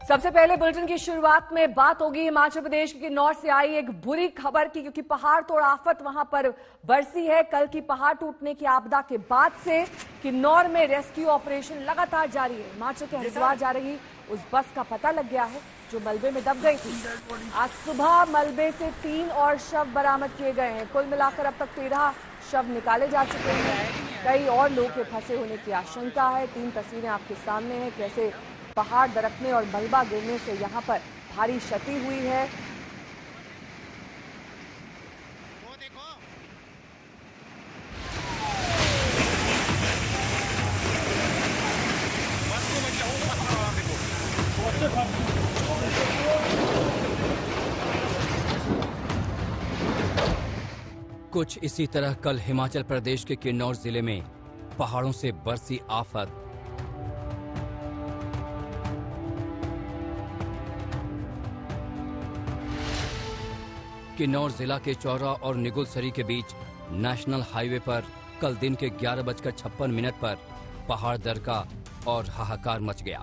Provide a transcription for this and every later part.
सबसे पहले बुलेटिन की शुरुआत में बात होगी हिमाचल प्रदेश के किन्नौर से आई एक बुरी खबर की, क्योंकि पहाड़ तोड़ आफत वहां पर बरसी है। कल की पहाड़ टूटने की आपदा के बाद से किन्नौर में रेस्क्यू ऑपरेशन लगातार जारी है। हिमाचल के हरिद्वार जा रही उस बस का पता लग गया है जो मलबे में दब गई थी। आज सुबह मलबे से 3 और शव बरामद किए गए हैं। कुल मिलाकर अब तक 13 शव निकाले जा चुके हैं। कई और लोग के फंसे होने की आशंका है। 3 तस्वीरें आपके सामने हैं, कैसे पहाड़ दरकने और मलबा गिरने से यहां पर भारी क्षति हुई है। कुछ इसी तरह कल हिमाचल प्रदेश के किन्नौर जिले में पहाड़ों से बरसी आफत। किन्नौर जिला के चौरा और निगुलसरी के बीच नेशनल हाईवे पर कल दिन के 11:56 पर पहाड़ दरका और हाहाकार मच गया।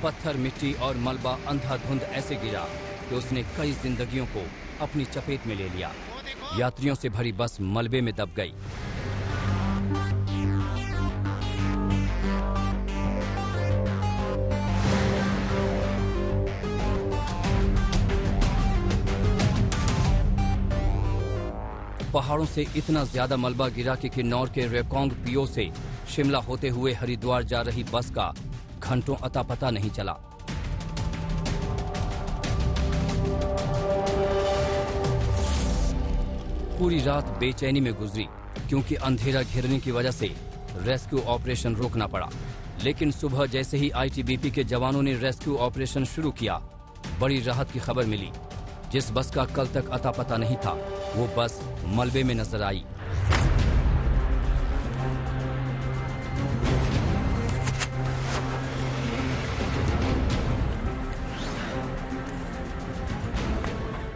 पत्थर, मिट्टी और मलबा अंधाधुंध ऐसे गिरा कि उसने कई जिंदगियों को अपनी चपेट में ले लिया। यात्रियों से भरी बस मलबे में दब गई। पहाड़ों से इतना ज्यादा मलबा गिरा कि किन्नौर के रेकोंग पीओ से शिमला होते हुए हरिद्वार जा रही बस का घंटों अता पता नहीं चला। पूरी रात बेचैनी में गुजरी, क्योंकि अंधेरा घिरने की वजह से रेस्क्यू ऑपरेशन रोकना पड़ा। लेकिन सुबह जैसे ही आईटीबीपी के जवानों ने रेस्क्यू ऑपरेशन शुरू किया, बड़ी राहत की खबर मिली। जिस बस का कल तक अता पता नहीं था, वो बस मलबे में नजर आई।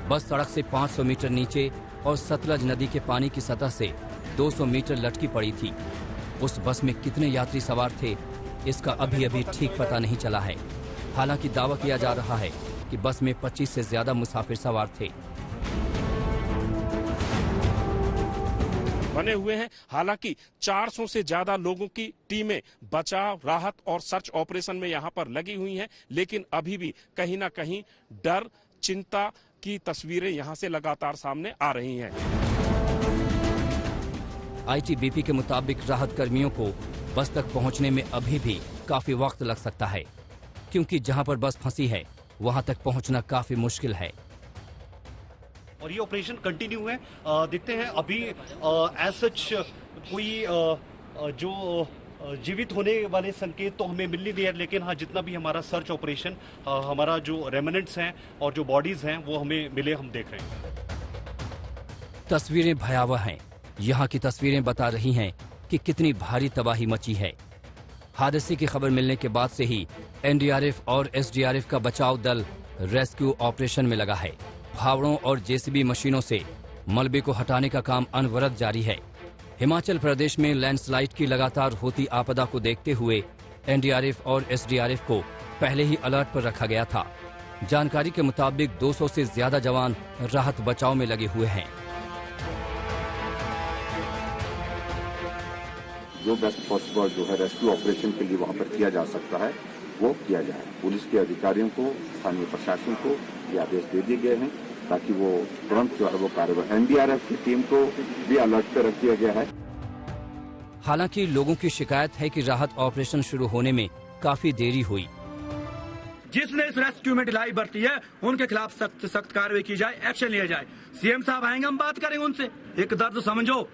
बस सड़क से 500 मीटर नीचे और सतलज नदी के पानी की सतह से 200 मीटर लटकी पड़ी थी। उस बस में कितने यात्री सवार थे, इसका अभी ठीक पता नहीं चला है। हालांकि दावा किया जा रहा है कि बस में 25 से ज्यादा मुसाफिर सवार थे। बने हुए हैं। हालांकि 400 से ज्यादा लोगों की टीमें बचाव, राहत और सर्च ऑपरेशन में यहां पर लगी हुई हैं, लेकिन अभी भी कहीं ना कहीं डर, चिंता की तस्वीरें यहां से लगातार सामने आ रही हैं। आईटीबीपी के मुताबिक राहत कर्मियों को बस तक पहुंचने में अभी भी काफी वक्त लग सकता है, क्योंकि जहां पर बस फंसी है वहां तक पहुंचना काफी मुश्किल है। और ये ऑपरेशन कंटिन्यू है। देखते हैं अभी एज सच कोई जो जीवित होने वाले संकेत तो हमें मिल नहीं रहे, लेकिन हाँ, जितना भी हमारा सर्च ऑपरेशन, हमारा जो रेमिनेंट्स हैं और जो बॉडीज हैं वो हमें मिले, हम देख रहे हैं। तस्वीरें भयावह हैं। यहाँ की तस्वीरें बता रही हैं कि कितनी भारी तबाही मची है। हादसे की खबर मिलने के बाद से ही एनडीआरएफ और एसडीआरएफ का बचाव दल रेस्क्यू ऑपरेशन में लगा है। फावड़ों और जेसीबी मशीनों से मलबे को हटाने का काम अनवरत जारी है। हिमाचल प्रदेश में लैंडस्लाइड की लगातार होती आपदा को देखते हुए एनडीआरएफ और एसडीआरएफ को पहले ही अलर्ट पर रखा गया था। जानकारी के मुताबिक 200 से ज्यादा जवान राहत बचाव में लगे हुए हैं। जो बेस्ट पॉसिबल जो है रेस्क्यू ऑपरेशन के लिए वहां पर किया जा सकता है वो किया जाए। पुलिस के अधिकारियों को, स्थानीय प्रशासन को ये आदेश दे दिए गए हैं ताकि वो तुरंत जो है वो कार्रवाई। एनडीआरएफ की टीम को भी अलर्ट पर रख दिया गया है। हालांकि लोगों की शिकायत है कि राहत ऑपरेशन शुरू होने में काफी देरी हुई। जिसने इस रेस्क्यू में ढिलाई बरती है उनके खिलाफ सख्त कार्रवाई की जाए, एक्शन लिया जाए। सीएम साहब आएंगे, हम बात करेंगे उनसे। एक दर्द समझो,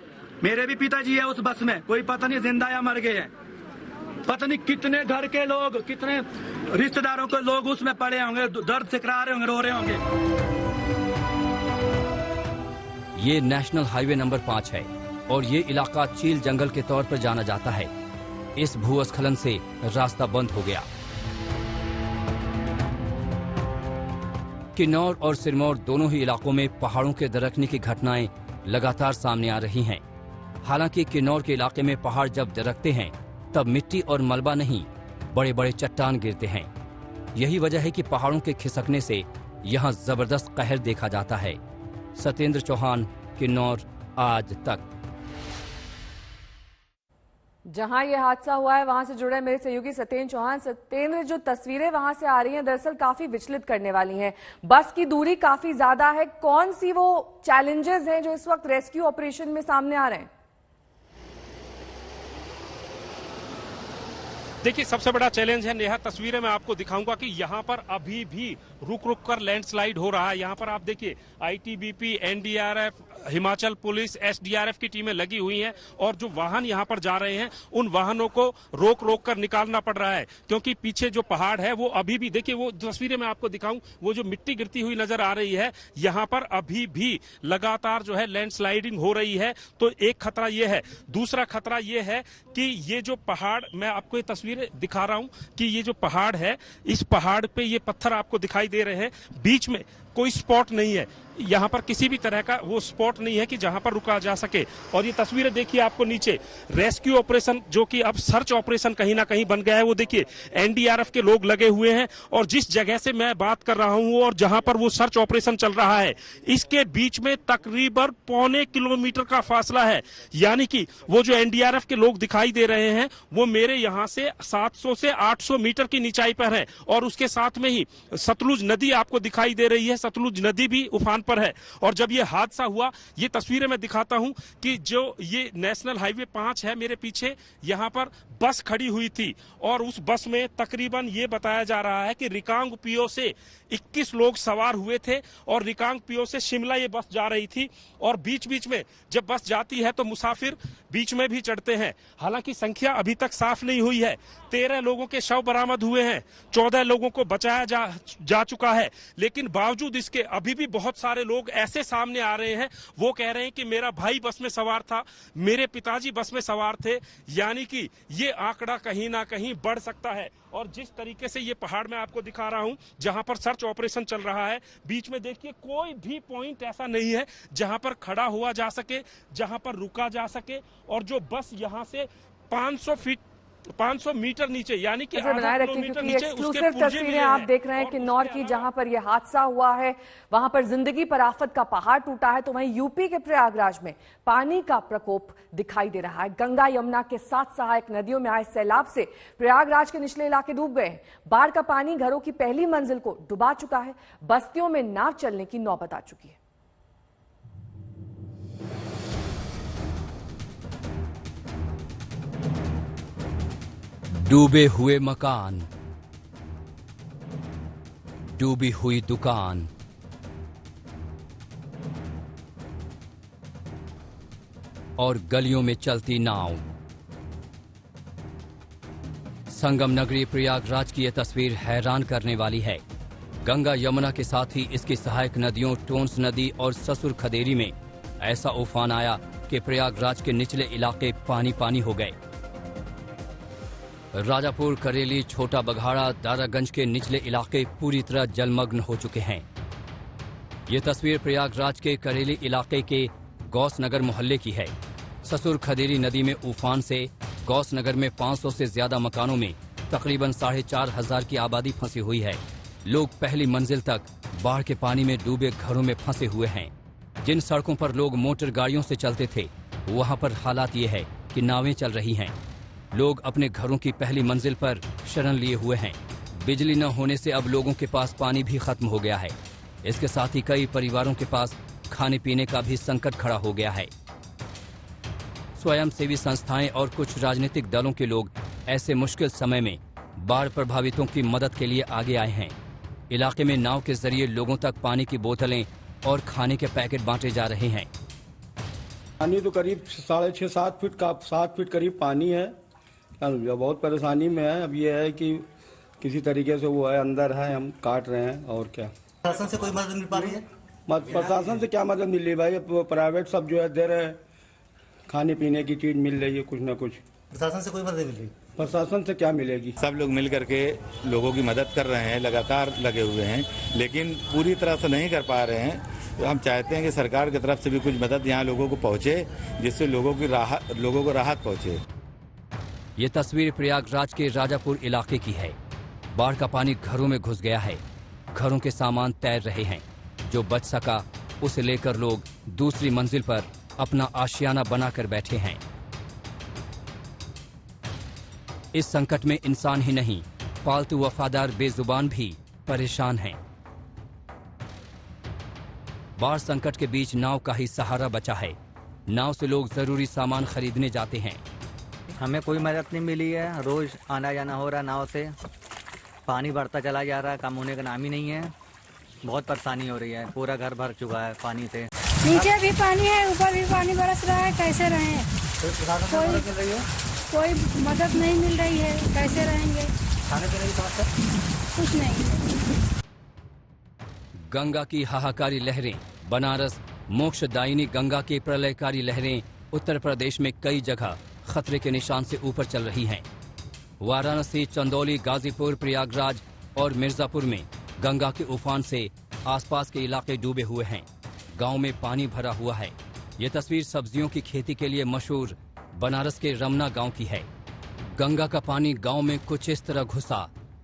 मेरे भी पिताजी है उस बस में, कोई पता नहीं जिंदा या मर गए हैं। पता नहीं कितने घर के लोग, कितने रिश्तेदारों के लोग उसमें पड़े होंगे, दर्द से करा रहे होंगे, रो रहे होंगे। ये नेशनल हाईवे नंबर 5 है और ये इलाका चील जंगल के तौर पर जाना जाता है। इस भूस्खलन से रास्ता बंद हो गया। किन्नौर और सिरमौर दोनों ही इलाकों में पहाड़ों के दरकने की घटनाएं लगातार सामने आ रही हैं। हालांकि किन्नौर के इलाके में पहाड़ जब दरकते हैं तब मिट्टी और मलबा नहीं, बड़े बड़े चट्टान गिरते हैं। यही वजह है कि पहाड़ों के खिसकने से यहाँ जबरदस्त कहर देखा जाता है। सत्येंद्र चौहान, किन्नौर, आज तक। जहां ये हादसा हुआ है वहां से जुड़े मेरे सहयोगी सत्येंद्र चौहान। सत्येंद्र, जो तस्वीरें वहां से आ रही हैं दरअसल काफी विचलित करने वाली हैं। बस की दूरी काफी ज्यादा है, कौन सी वो चैलेंजेस हैं जो इस वक्त रेस्क्यू ऑपरेशन में सामने आ रहे हैं? देखिए, सबसे बड़ा चैलेंज है नेहा, तस्वीरें मैं आपको दिखाऊंगा कि यहाँ पर अभी भी रुक रुक कर लैंडस्लाइड हो रहा है। यहाँ पर आप देखिए ITBP, NDRF, Himachal police, SDRF की टीमें लगी हुई हैं और जो वाहन यहाँ पर जा रहे हैं उन वाहनों को रोक रोक कर निकालना पड़ रहा है, क्योंकि पीछे जो पहाड़ है वो अभी भी, देखिए वो तस्वीरें मैं आपको दिखाऊं, वो जो मिट्टी गिरती हुई नजर आ रही है, यहाँ पर अभी भी लगातार जो है लैंडस्लाइडिंग हो रही है। तो एक खतरा ये है। दूसरा खतरा ये है कि ये जो पहाड़, मैं आपको ये तस्वीरें दिखा रहा हूं कि ये जो पहाड़ है, इस पहाड़ पे ये पत्थर आपको दिखाई दे रहे हैं, बीच में कोई स्पॉट नहीं है। यहाँ पर किसी भी तरह का वो स्पॉट नहीं है कि जहां पर रुका जा सके। और ये तस्वीरें देखिए आपको नीचे, रेस्क्यू ऑपरेशन जो कि अब सर्च ऑपरेशन कहीं ना कहीं बन गया है। वो देखिए एनडीआरएफ के लोग लगे हुए हैं और जिस जगह से मैं बात कर रहा हूं और जहां पर वो सर्च ऑपरेशन चल रहा है, इसके बीच में तकरीबन पौने किलोमीटर का फासला है। यानी कि वो जो एनडीआरएफ के लोग दिखाई दे रहे हैं वो मेरे यहाँ से 700 से 800 मीटर की ऊंचाई पर है और उसके साथ में ही सतलुज नदी आपको दिखाई दे रही है। सतलुज नदी भी उफान पर है। और जब ये हादसा हुआ, ये तस्वीरें मैं दिखाता हूं कि जो ये नेशनल हाईवे 5 है मेरे पीछे, यहां पर बस खड़ी हुई थी और उस बस में तकरीबन ये बताया जा रहा है कि रिकांगपिओ से 21 लोग सवार हुए थे और रिकांगपिओ से शिमला ये बस जा रही थी। और बीच बीच में जब बस जाती है तो मुसाफिर बीच में भी चढ़ते हैं। हालांकि संख्या अभी तक साफ नहीं हुई है। 13 लोगों के शव बरामद हुए हैं, 14 लोगों को बचाया जा चुका है। लेकिन बावजूद इसके अभी भी बहुत सारे लोग ऐसे सामने आ रहे हैं, वो कह रहे हैं कि मेरा भाई बस में सवार था, मेरे पिताजी बस में सवार थे। यानी कि ये आंकड़ा कहीं ना कहीं बढ़ सकता है। और जिस तरीके से ये पहाड़ मैं आपको दिखा रहा हूं जहां पर सर्च ऑपरेशन चल रहा है, बीच में देखिए कोई भी पॉइंट ऐसा नहीं है जहां पर खड़ा हुआ जा सके, जहां पर रुका जा सके। और जो बस यहां से 500 मीटर नीचे, यानी कि बनाए रखिए, क्योंकि एक्सक्लूसिव तस्वीरें आप देख रहे हैं किन्नौर की, जहां पर यह हादसा हुआ है वहां पर जिंदगी पर आफत का पहाड़ टूटा है। तो वहीं यूपी के प्रयागराज में पानी का प्रकोप दिखाई दे रहा है। गंगा यमुना के 7 सहायक नदियों में आए सैलाब से प्रयागराज के निचले इलाके डूब गए हैं। बाढ़ का पानी घरों की पहली मंजिल को डुबा चुका है। बस्तियों में नाव चलने की नौबत आ चुकी है। डूबे हुए मकान, डूबी हुई दुकान, और गलियों में चलती नाव। संगम नगरी प्रयागराज की यह तस्वीर हैरान करने वाली है। गंगा यमुना के साथ ही इसकी सहायक नदियों टोंस नदी और ससुर खदेरी में ऐसा उफान आया कि प्रयागराज के निचले इलाके पानी पानी हो गए। राजापुर, करेली, छोटा बघाड़ा, दारागंज के निचले इलाके पूरी तरह जलमग्न हो चुके हैं। ये तस्वीर प्रयागराज के करेली इलाके के गौस नगर मोहल्ले की है। ससुर खदेरी नदी में उफान से गौस नगर में 500 से ज्यादा मकानों में तकरीबन 4,500 की आबादी फंसी हुई है। लोग पहली मंजिल तक बाढ़ के पानी में डूबे घरों में फंसे हुए हैं। जिन सड़कों पर लोग मोटर गाड़ियों से चलते थे, वहां पर हालात ये है कि नावें चल रही हैं। लोग अपने घरों की पहली मंजिल पर शरण लिए हुए हैं। बिजली न होने से अब लोगों के पास पानी भी खत्म हो गया है। इसके साथ ही कई परिवारों के पास खाने पीने का भी संकट खड़ा हो गया है। स्वयंसेवी संस्थाएं और कुछ राजनीतिक दलों के लोग ऐसे मुश्किल समय में बाढ़ प्रभावितों की मदद के लिए आगे आए हैं। इलाके में नाव के जरिए लोगों तक पानी की बोतलें और खाने के पैकेट बांटे जा रहे हैं। पानी तो करीब 6.5-7 फीट का 7 फीट करीब पानी है। बहुत परेशानी में है। अब ये है कि किसी तरीके से वो है, अंदर है, हम काट रहे हैं। और क्या प्रशासन से कोई मदद मिल पा रही है? प्रशासन से क्या मदद मिल रही है भाई? प्राइवेट सब जो है दे रहे हैं, खाने पीने की चीज मिल रही है कुछ ना कुछ। प्रशासन से कोई मदद मिल रही है? प्रशासन से क्या मिलेगी? सब लोग मिल करके लोगों की मदद कर रहे हैं, लगातार लगे हुए हैं, लेकिन पूरी तरह से नहीं कर पा रहे हैं। तो हम चाहते हैं कि सरकार की तरफ से भी कुछ मदद यहाँ लोगों को पहुँचे, जिससे लोगों को राहत पहुँचे। ये तस्वीर प्रयागराज के राजापुर इलाके की है। बाढ़ का पानी घरों में घुस गया है। घरों के सामान तैर रहे हैं। जो बच सका उसे लेकर लोग दूसरी मंजिल पर अपना आशियाना बनाकर बैठे हैं। इस संकट में इंसान ही नहीं, पालतू वफादार बेजुबान भी परेशान हैं। बाढ़ संकट के बीच नाव का ही सहारा बचा है। नाव से लोग जरूरी सामान खरीदने जाते हैं। हमें कोई मदद नहीं मिली है। रोज आना जाना हो रहा नाव से। पानी बढ़ता चला जा रहा है, कम होने का नाम ही नहीं है। बहुत परेशानी हो रही है। पूरा घर भर चुका है पानी से। नीचे भी पानी है, ऊपर भी पानी बरस रहा है। कैसे रहें? कोई मदद नहीं मिल रही है। कैसे रहेंगे? खाने पीने की समस्या कुछ नहीं। गंगा की हाहाकारी लहरें, बनारस मोक्षदायिनी गंगा की प्रलयकारी लहरें उत्तर प्रदेश में कई जगह खतरे के निशान से ऊपर चल रही हैं। वाराणसी, चंदौली, गाजीपुर, प्रयागराज और मिर्जापुर में गंगा के उफान से आसपास के इलाके डूबे हुए हैं। गांव में पानी भरा हुआ है। ये तस्वीर सब्जियों की खेती के लिए मशहूर बनारस के रमना गांव की है। गंगा का पानी गांव में कुछ इस तरह घुसा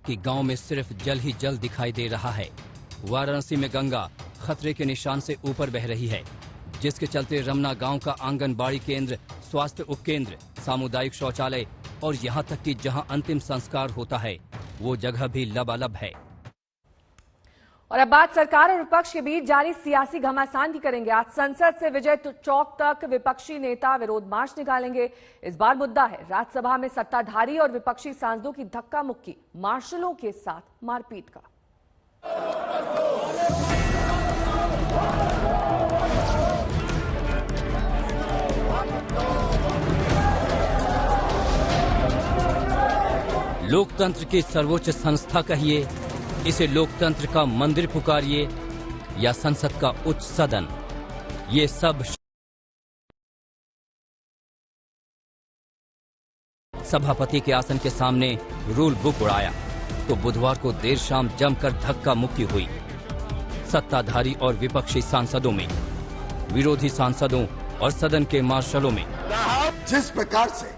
कि गांव में सिर्फ जल ही जल दिखाई दे रहा है। वाराणसी में गंगा खतरे के निशान से ऊपर बह रही है, जिसके चलते रमना गांव का आंगनबाड़ी केंद्र, स्वास्थ्य उपकेंद्र, सामुदायिक शौचालय और यहां तक कि जहां अंतिम संस्कार होता है वो जगह भी लबालब है। और अब बात सरकार और विपक्ष के बीच जारी सियासी घमासान की करेंगे। आज संसद से विजय चौक तक विपक्षी नेता विरोध मार्च निकालेंगे। इस बार मुद्दा है राज्यसभा में सत्ताधारी और विपक्षी सांसदों की धक्का मुक्की, मार्शलों के साथ मारपीट का। लोकतंत्र की सर्वोच्च संस्था कहिए, इसे लोकतंत्र का मंदिर पुकारिए या संसद का उच्च सदन, ये सब सभापति के आसन के सामने रूल बुक उड़ाया तो बुधवार को देर शाम जमकर धक्का मुक्की हुई। सत्ताधारी और विपक्षी सांसदों में, विरोधी सांसदों और सदन के मार्शलों में। जिस प्रकार से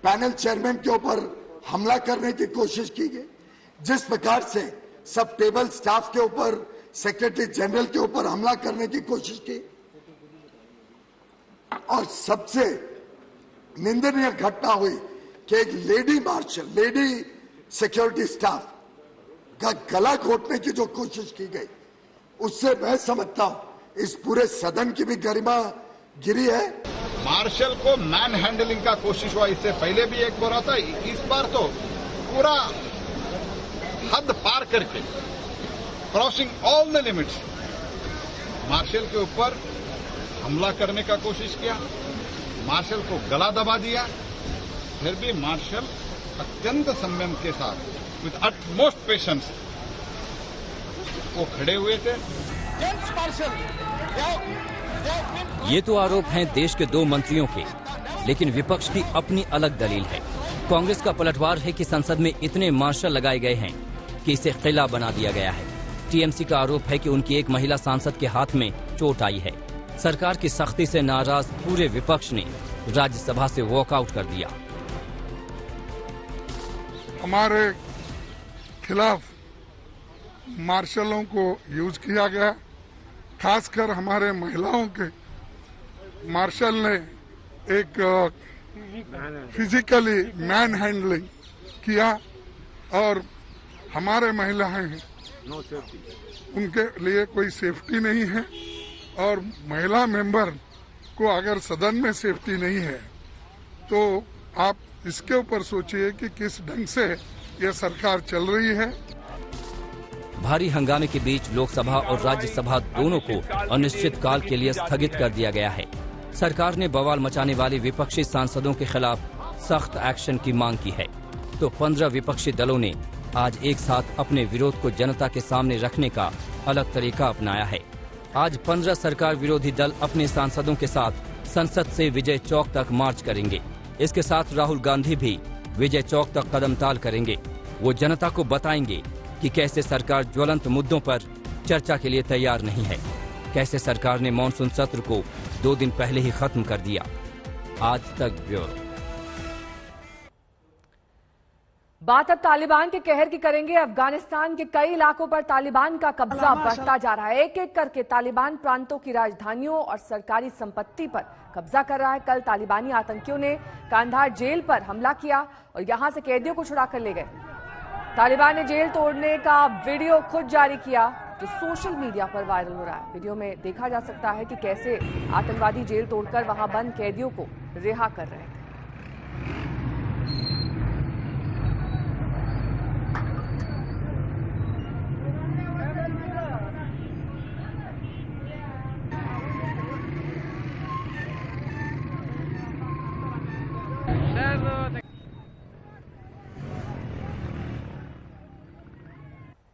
पैनल चेयरमैन के ऊपर हमला करने की कोशिश की गई, जिस प्रकार से सब टेबल स्टाफ के ऊपर, सेक्रेटरी जनरल के ऊपर हमला करने की कोशिश की, और सबसे निंदनीय घटना हुई कि एक lady marshal, lady security staff का गला घोटने की जो कोशिश की गई, उससे मैं समझता हूं इस पूरे सदन की भी गरिमा गिरी है। मार्शल को मैन हैंडलिंग का कोशिश हुआ, इससे पहले भी एक बार था। इस बार तो पूरा हद पार करके, crossing all the limits, marshal के ऊपर हमला करने का कोशिश किया। मार्शल को गला दबा दिया। फिर भी मार्शल अत्यंत संयम के साथ विथ अटमोस्ट पेशेंस वो खड़े हुए थे। ये तो आरोप हैं देश के दो मंत्रियों के, लेकिन विपक्ष की अपनी अलग दलील है। कांग्रेस का पलटवार है कि संसद में इतने मार्शल लगाए गए हैं कि इसे किला बना दिया गया है। टीएमसी का आरोप है कि उनकी एक महिला सांसद के हाथ में चोट आई है। सरकार की सख्ती से नाराज पूरे विपक्ष ने राज्यसभा से वॉकआउट कर दिया। हमारे खिलाफ मार्शलों को यूज किया गया, खासकर हमारे महिलाओं के मार्शल ने एक फिजिकली मैन हैंडलिंग किया और हमारे महिलाएं उनके लिए कोई सेफ्टी नहीं है। और महिला मेंबर को अगर सदन में सेफ्टी नहीं है तो आप इसके ऊपर सोचिए कि किस ढंग से यह सरकार चल रही है। भारी हंगामे के बीच लोकसभा और राज्यसभा दोनों को अनिश्चित काल के लिए स्थगित कर दिया गया है। सरकार ने बवाल मचाने वाले विपक्षी सांसदों के खिलाफ सख्त एक्शन की मांग की है, तो 15 विपक्षी दलों ने आज एक साथ अपने विरोध को जनता के सामने रखने का अलग तरीका अपनाया है। आज 15 सरकार विरोधी दल अपने सांसदों के साथ संसद से विजय चौक तक मार्च करेंगे। इसके साथ राहुल गांधी भी विजय चौक तक कदम ताल करेंगे। वो जनता को बताएंगे कि कैसे सरकार ज्वलंत मुद्दों पर चर्चा के लिए तैयार नहीं है, कैसे सरकार ने मॉनसून सत्र को 2 दिन पहले ही खत्म कर दिया। आज तक ब्यूरो। बात अब तालिबान के कहर की करेंगे। अफगानिस्तान के कई इलाकों पर तालिबान का कब्जा बढ़ता जा रहा है। एक एक करके तालिबान प्रांतों की राजधानियों और सरकारी संपत्ति पर कब्जा कर रहा है। कल तालिबानी आतंकियों ने कांधार जेल पर हमला किया और यहां से कैदियों को छुड़ाकर ले गए। तालिबान ने जेल तोड़ने का वीडियो खुद जारी किया जो सोशल मीडिया पर वायरल हो रहा है। वीडियो में देखा जा सकता है कि कैसे आतंकवादी जेल तोड़कर वहां बंद कैदियों को रिहा कर रहे थे।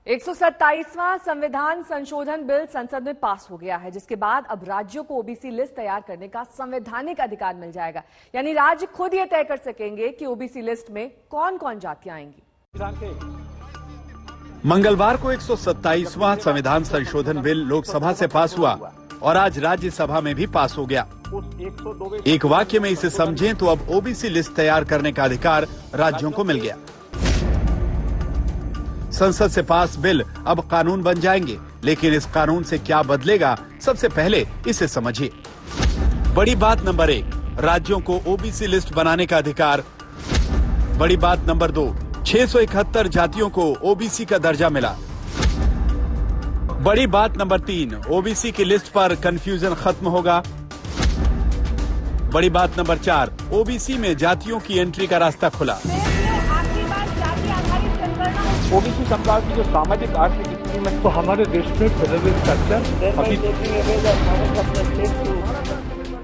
एक 127वां संविधान संशोधन बिल संसद में पास हो गया है, जिसके बाद अब राज्यों को ओबीसी लिस्ट तैयार करने का संवैधानिक अधिकार मिल जाएगा। यानी राज्य खुद ये तय कर सकेंगे कि ओबीसी लिस्ट में कौन कौन जातियां आएंगी। मंगलवार को 127वां संविधान संशोधन बिल लोकसभा से पास हुआ और आज राज्यसभा में भी पास हो गया। एक वाक्य में इसे समझें तो अब ओबीसी लिस्ट तैयार करने का अधिकार राज्यों को मिल गया। संसद से पास बिल अब कानून बन जाएंगे, लेकिन इस कानून से क्या बदलेगा, सबसे पहले इसे समझिए। बड़ी बात नंबर 1, राज्यों को ओबीसी लिस्ट बनाने का अधिकार। बड़ी बात नंबर 2, 671 जातियों को ओबीसी का दर्जा मिला। बड़ी बात नंबर 3, ओबीसी की लिस्ट पर कंफ्यूजन खत्म होगा। बड़ी बात नंबर 4, ओबीसी में जातियों की एंट्री का रास्ता खुला। ओबीसी समुदाय की जो सामाजिक आर्थिक स्थिति में तो हमारे देश में फेडरल स्ट्रक्चर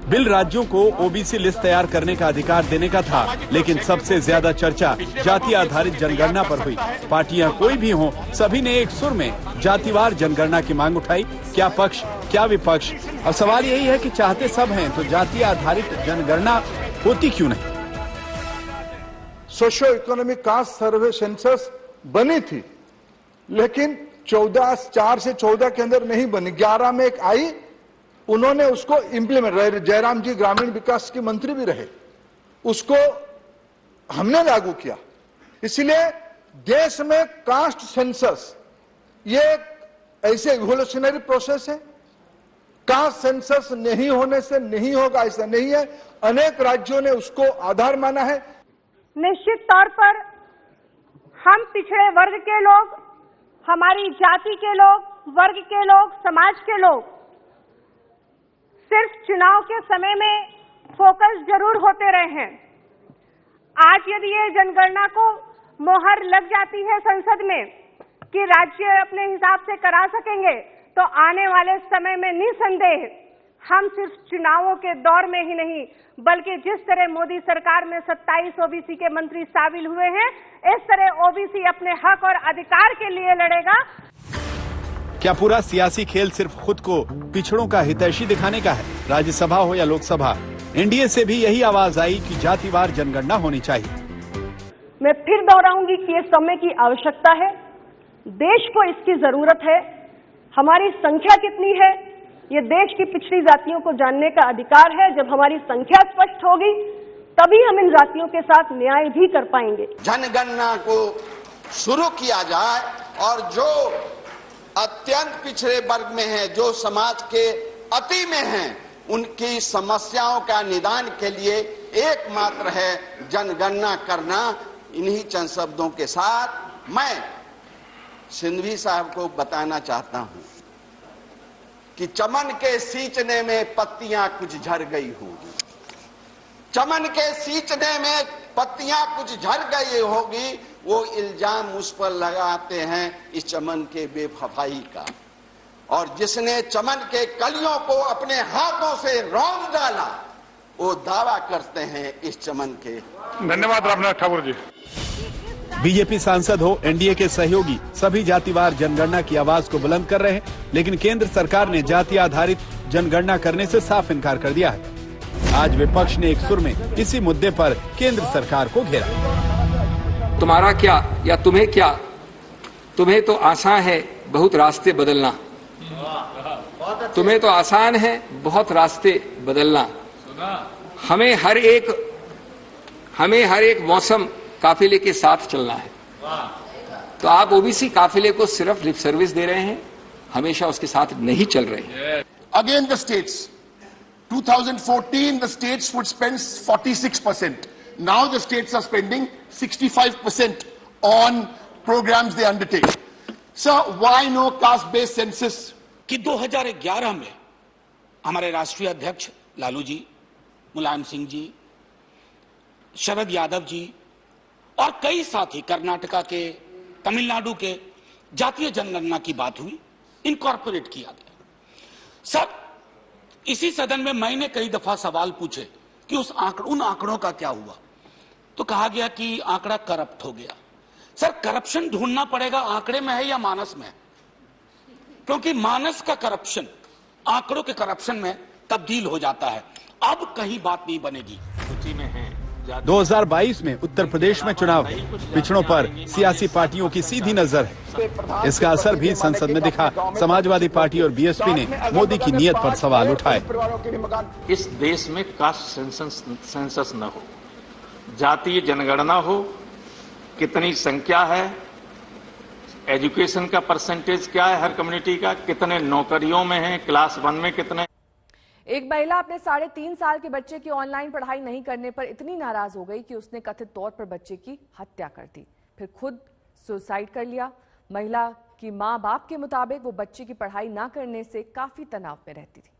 बिल राज्यों को ओबीसी लिस्ट तैयार करने का अधिकार देने का था, लेकिन सबसे ज्यादा चर्चा जाति आधारित जनगणना पर हुई। पार्टियां कोई भी हों, सभी ने एक सुर में जातिवार जनगणना की मांग उठाई। क्या पक्ष क्या विपक्ष। अब सवाल यही है कि चाहते सब हैं तो जाति आधारित जनगणना होती क्यों नहीं। सोशियो इकोनॉमिक कास्ट सर्वे सेंसस बनी थी, लेकिन 4 से 14 के अंदर नहीं बनी। 11 में एक आई, उन्होंने उसको इम्प्लीमेंट, जयराम जी ग्रामीण विकास के मंत्री भी रहे, उसको हमने लागू किया। इसलिए देश में कास्ट सेंसस ये ऐसे इवोल्यूशनरी प्रोसेस है। कास्ट सेंसस नहीं होने से नहीं होगा ऐसा नहीं है। अनेक राज्यों ने उसको आधार माना है। निश्चित तौर पर हम पिछड़े वर्ग के लोग, हमारी जाति के लोग, वर्ग के लोग, समाज के लोग सिर्फ चुनाव के समय में फोकस जरूर होते रहे हैं। आज यदि ये जनगणना को मोहर लग जाती है संसद में कि राज्य अपने हिसाब से करा सकेंगे, तो आने वाले समय में निसंदेह हम सिर्फ चुनावों के दौर में ही नहीं, बल्कि जिस तरह मोदी सरकार में 27 ओबीसी के मंत्री शामिल हुए हैं, इस तरह ओबीसी अपने हक और अधिकार के लिए लड़ेगा। क्या पूरा सियासी खेल सिर्फ खुद को पिछड़ों का हितैषी दिखाने का है? राज्यसभा हो या लोकसभा, एनडीए से भी यही आवाज आई कि जातिवार जनगणना होनी चाहिए। मैं फिर दोहराऊंगी कि ये समय की आवश्यकता है, देश को इसकी जरूरत है। हमारी संख्या कितनी है, ये देश की पिछड़ी जातियों को जानने का अधिकार है। जब हमारी संख्या स्पष्ट होगी, तभी हम इन जातियों के साथ न्याय भी कर पाएंगे। जनगणना को शुरू किया जाए और जो अत्यंत पिछड़े वर्ग में है, जो समाज के अति में हैं, उनकी समस्याओं का निदान के लिए एकमात्र है जनगणना करना। इन्हीं चंद शब्दों के साथ मैं सिंघवी साहब को बताना चाहता हूं कि चमन के सींचने में पत्तियां कुछ झड़ गई होगी। चमन के सींचने में पत्तियां कुछ झड़ गई होगी, वो इल्जाम उस पर लगाते हैं इस चमन के बेवफाई का। और जिसने चमन के कलियों को अपने हाथों से रौंद डाला, वो दावा करते हैं इस चमन के। धन्यवाद रामनाथ ठाकुर जी। बीजेपी सांसद हो, एनडीए के सहयोगी सभी जातिवार जनगणना की आवाज को बुलंद कर रहे हैं, लेकिन केंद्र सरकार ने जाति आधारित जनगणना करने से साफ इनकार कर दिया है। आज विपक्ष ने एक सुर में इसी मुद्दे पर केंद्र सरकार को घेरा। तुम्हारा क्या या तुम्हें क्या, तुम्हें तो आसान है बहुत रास्ते बदलना, तुम्हें तो आसान है बहुत रास्ते बदलना। हमें हर एक मौसम काफिले के साथ चलना है। तो आप ओबीसी काफिले को सिर्फ लिप सर्विस दे रहे हैं, हमेशा उसके साथ नहीं चल रहे हैं। Again the states, 2014 the states would spend 46%. Now the states are spending 65% on programs they undertake. Sir, why no caste-based census? कि 2011 में हमारे राष्ट्रीय अध्यक्ष लालू जी, मुलायम सिंह जी, शरद यादव जी और कई साथी कर्नाटका के, तमिलनाडु के जातीय जनगणना की बात हुई, इनकॉर्पोरेट किया गया। सर, इसी सदन में मैंने कई दफा सवाल पूछे कि उन आंकड़ों का क्या हुआ, तो कहा गया कि आंकड़ा करप्ट हो गया। सर, करप्शन ढूंढना पड़ेगा आंकड़े में है या मानस में है, क्योंकि मानस का करप्शन आंकड़ों के करप्शन में तब्दील हो जाता है। अब कहीं बात नहीं बनेगी। सूची में है 2022 में उत्तर प्रदेश में चुनाव है। पिछड़ों पर सियासी पार्टियों की सीधी नजर है। इसका असर भी संसद में दिखा। समाजवादी पार्टी और बीएसपी ने मोदी की नीयत पर सवाल उठाए। इस देश में कास्ट सेंसस न हो, जातीय जनगणना हो, कितनी संख्या है, एजुकेशन का परसेंटेज क्या है हर कम्युनिटी का, कितने नौकरियों में है, क्लास 1 में कितने। एक महिला अपने 3.5 साल के बच्चे की ऑनलाइन पढ़ाई नहीं करने पर इतनी नाराज हो गई कि उसने कथित तौर पर बच्चे की हत्या कर दी, फिर खुद सुसाइड कर लिया। महिला की मां बाप के मुताबिक वो बच्चे की पढ़ाई ना करने से काफी तनाव में रहती थी।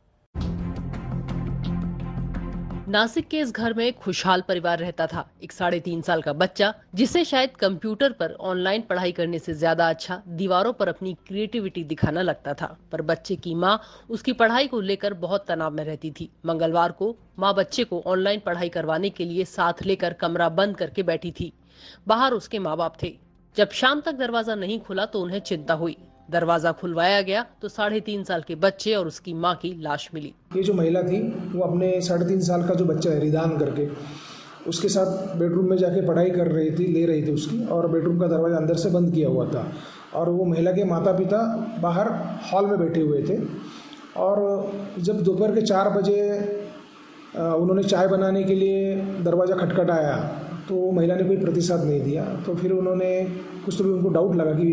नासिक के इस घर में एक खुशहाल परिवार रहता था। एक 3.5 साल का बच्चा, जिसे शायद कंप्यूटर पर ऑनलाइन पढ़ाई करने से ज्यादा अच्छा दीवारों पर अपनी क्रिएटिविटी दिखाना लगता था। पर बच्चे की मां उसकी पढ़ाई को लेकर बहुत तनाव में रहती थी। मंगलवार को मां बच्चे को ऑनलाइन पढ़ाई करवाने के लिए साथ लेकर कमरा बंद करके बैठी थी। बाहर उसके माँ बाप थे। जब शाम तक दरवाजा नहीं खुला तो उन्हें चिंता हुई। दरवाजा खुलवाया गया तो 3.5 साल के बच्चे और उसकी मां की लाश मिली। ये जो महिला थी वो अपने 3.5 साल का जो बच्चा है रिदान करके, उसके साथ बेडरूम में जाके पढ़ाई कर रही थी, ले रही थी उसकी, और बेडरूम का दरवाजा अंदर से बंद किया हुआ था। और वो महिला के माता पिता बाहर हॉल में बैठे हुए थे। और जब दोपहर के 4 बजे उन्होंने चाय बनाने के लिए दरवाज़ा खटखटाया तो महिला ने कोई प्रतिसाद नहीं दिया। तो फिर उन्होंने कुछ तो भी उनको डाउट लगा कि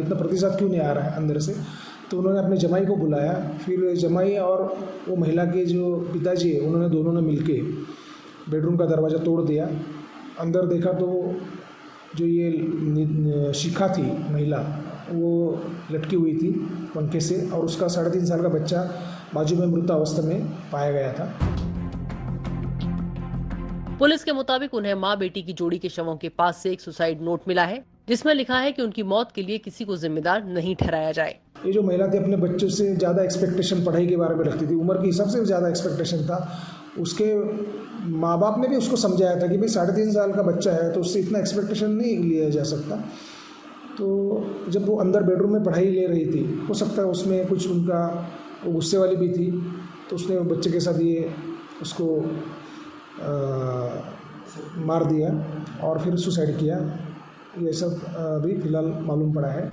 इतना प्रतिसाद क्यों नहीं आ रहा है अंदर से। तो उन्होंने अपने जमाई को बुलाया। फिर जमाई और वो महिला के जो पिताजी है उन्होंने दोनों ने मिलके बेडरूम का दरवाज़ा तोड़ दिया। अंदर देखा तो जो ये शिखा थी महिला, वो लटकी हुई थी पंखे से, और उसका 3.5 साल का बच्चा बाजू में मृत अवस्था में पाया गया था। पुलिस के मुताबिक उन्हें मां बेटी की जोड़ी के शवों के पास से एक सुसाइड नोट मिला है, जिसमें लिखा है कि उनकी मौत के लिए किसी को जिम्मेदार नहीं ठहराया जाए। ये जो महिला थी अपने बच्चों से ज़्यादा एक्सपेक्टेशन पढ़ाई के बारे में रखती थी, उम्र के हिसाब से ज़्यादा एक्सपेक्टेशन था। उसके माँ बाप ने भी उसको समझाया था कि भाई 3.5 साल का बच्चा है तो उससे इतना एक्सपेक्टेशन नहीं लिया जा सकता। तो जब वो अंदर बेडरूम में पढ़ाई ले रही थी, हो सकता है उसमें कुछ उनका गुस्से वाली भी थी, तो उसने बच्चे के साथ ये उसको मार दिया और फिर सुसाइड किया। ये सब भी फिलहाल मालूम पड़ा है।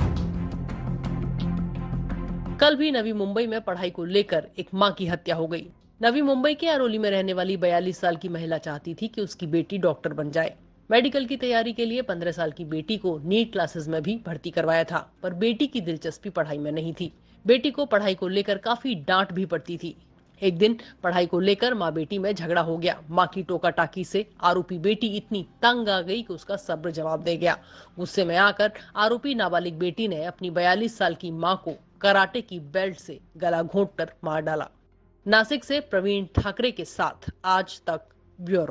कल भी नवी मुंबई में पढ़ाई को लेकर एक मां की हत्या हो गई। नवी मुंबई के अरोली में रहने वाली 42 साल की महिला चाहती थी कि उसकी बेटी डॉक्टर बन जाए। मेडिकल की तैयारी के लिए 15 साल की बेटी को नीट क्लासेस में भी भर्ती करवाया था, पर बेटी की दिलचस्पी पढ़ाई में नहीं थी। बेटी को पढ़ाई को लेकर काफी डांट भी पड़ती थी। एक दिन पढ़ाई को लेकर माँ बेटी में झगड़ा हो गया। माँ की टोका टाकी से आरोपी बेटी इतनी तंग आ गई कि उसका सब्र जवाब दे गया। गुस्से में आकर आरोपी नाबालिग बेटी ने अपनी 42 साल की माँ को कराटे की बेल्ट से गला घोंटकर मार डाला। नासिक से प्रवीण ठाकरे के साथ आज तक ब्यूरो।